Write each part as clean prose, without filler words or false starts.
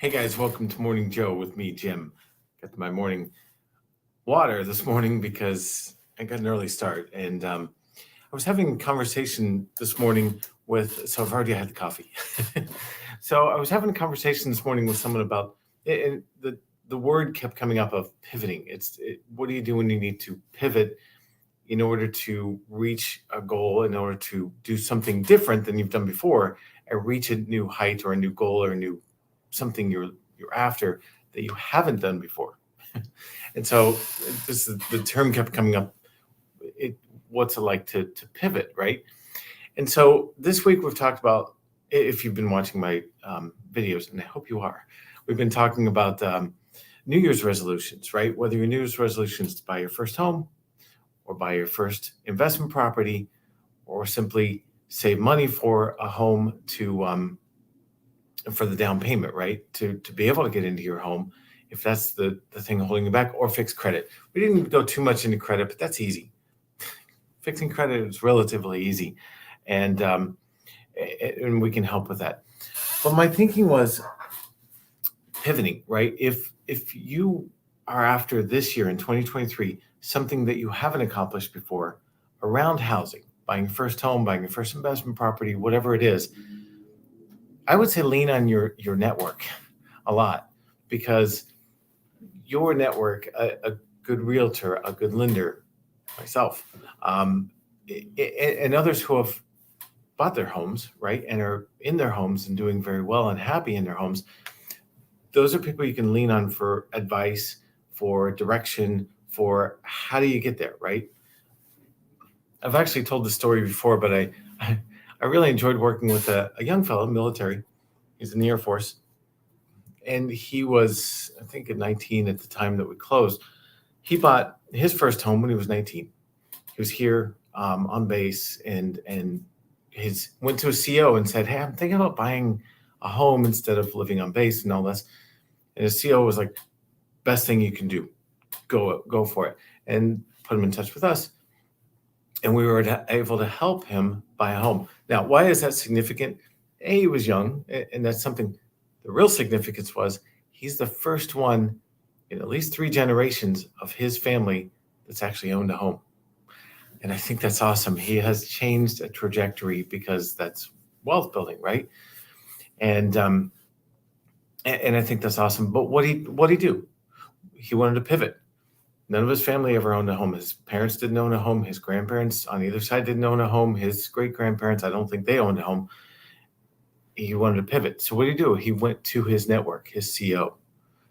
Hey guys, welcome to Morning Joe with me, Jim. Got my morning water this morning because I got an early start, and I was having a conversation this morning so I've already had the coffee. So I was having a conversation this morning with someone about, and the word kept coming up of pivoting. What do you do when you need to pivot in order to reach a goal, in order to do something different than you've done before, and reach a new height or a new goal or a new something you're after that you haven't done before. And so the term kept coming up. What's it like to pivot, right? And so this week we've talked about, if you've been watching my videos, and I hope you are, we've been talking about New Year's resolutions, right? Whether your New Year's resolution is to buy your first home, or buy your first investment property, or simply save money for a home for the down payment, right? To be able to get into your home, if that's the thing holding you back, or fix credit. We didn't go too much into credit, but that's easy. Fixing credit is relatively easy, and we can help with that. But my thinking was pivoting, right? If you are after this year in 2023 something that you haven't accomplished before around housing, buying your first home, buying your first investment property, whatever it is, I would say lean on your network a lot, because your network, a good realtor, a good lender, myself, and others who have bought their homes, right, and are in their homes and doing very well and happy in their homes, those are people you can lean on for advice, for direction, for how do you get there, right? I've actually told the story before, but I really enjoyed working with a young fellow, military. He's in the Air Force. And he was, I think, at 19 at the time that we closed. He bought his first home when he was 19. He was here on base, and went to a CO and said, "Hey, I'm thinking about buying a home instead of living on base and all this." And his CO was like, "Best thing you can do, go for it," and put him in touch with us. And we were able to help him buy a home. Now, why is that significant? He was young, and that's something. The real significance was he's the first one in at least 3 generations of his family that's actually owned a home. And I think that's awesome. He has changed a trajectory, because that's wealth building, right? And I think that's awesome. But what he do? He wanted to pivot. None of his family ever owned a home. His parents didn't own a home. His grandparents on either side didn't own a home. His great-grandparents, I don't think they owned a home. He wanted to pivot. So what did he do? He went to his network, his CO.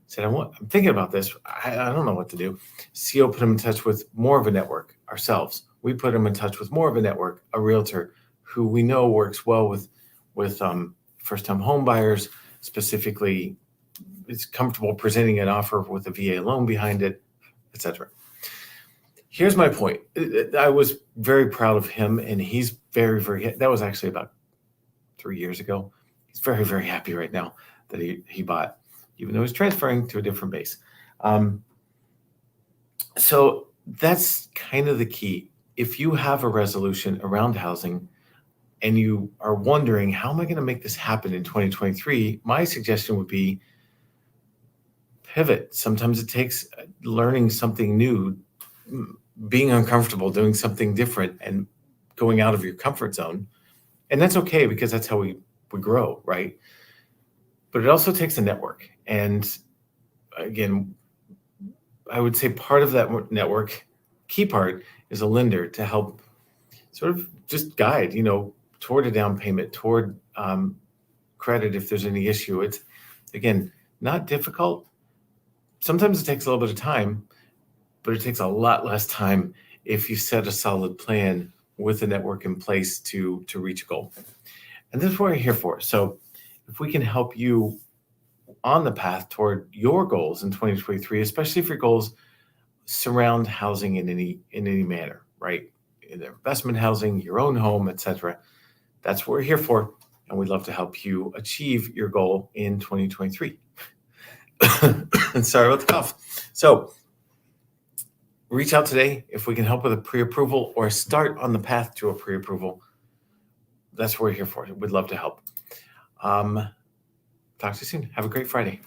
Said, I'm thinking about this. I don't know what to do. CO put him in touch with more of a network, ourselves. We put him in touch with more of a network, a realtor who we know works well with first-time home buyers. Specifically, is comfortable presenting an offer with a VA loan behind it, etc. Here's my point. I was very proud of him, and he's very, very, that was actually about 3 years ago. He's very, very happy right now that he bought, even though he's transferring to a different base. So that's kind of the key. If you have a resolution around housing and you are wondering, how am I going to make this happen in 2023? My suggestion would be pivot. Sometimes it takes learning something new, being uncomfortable, doing something different, and going out of your comfort zone. And that's okay, because that's how we grow, right? But it also takes a network. And again, I would say part of that network, key part, is a lender to help sort of just guide, toward a down payment, toward credit if there's any issue. It's, again, not difficult. Sometimes it takes a little bit of time, but it takes a lot less time if you set a solid plan with a network in place to reach a goal. And that's what we're here for. So if we can help you on the path toward your goals in 2023, especially if your goals surround housing in any manner, right? In investment housing, your own home, etc. That's what we're here for. And we'd love to help you achieve your goal in 2023. Sorry about the cough. So reach out today if we can help with a pre-approval or start on the path to a pre-approval. That's what we're here for. We'd love to help. Talk to you soon. Have a great Friday.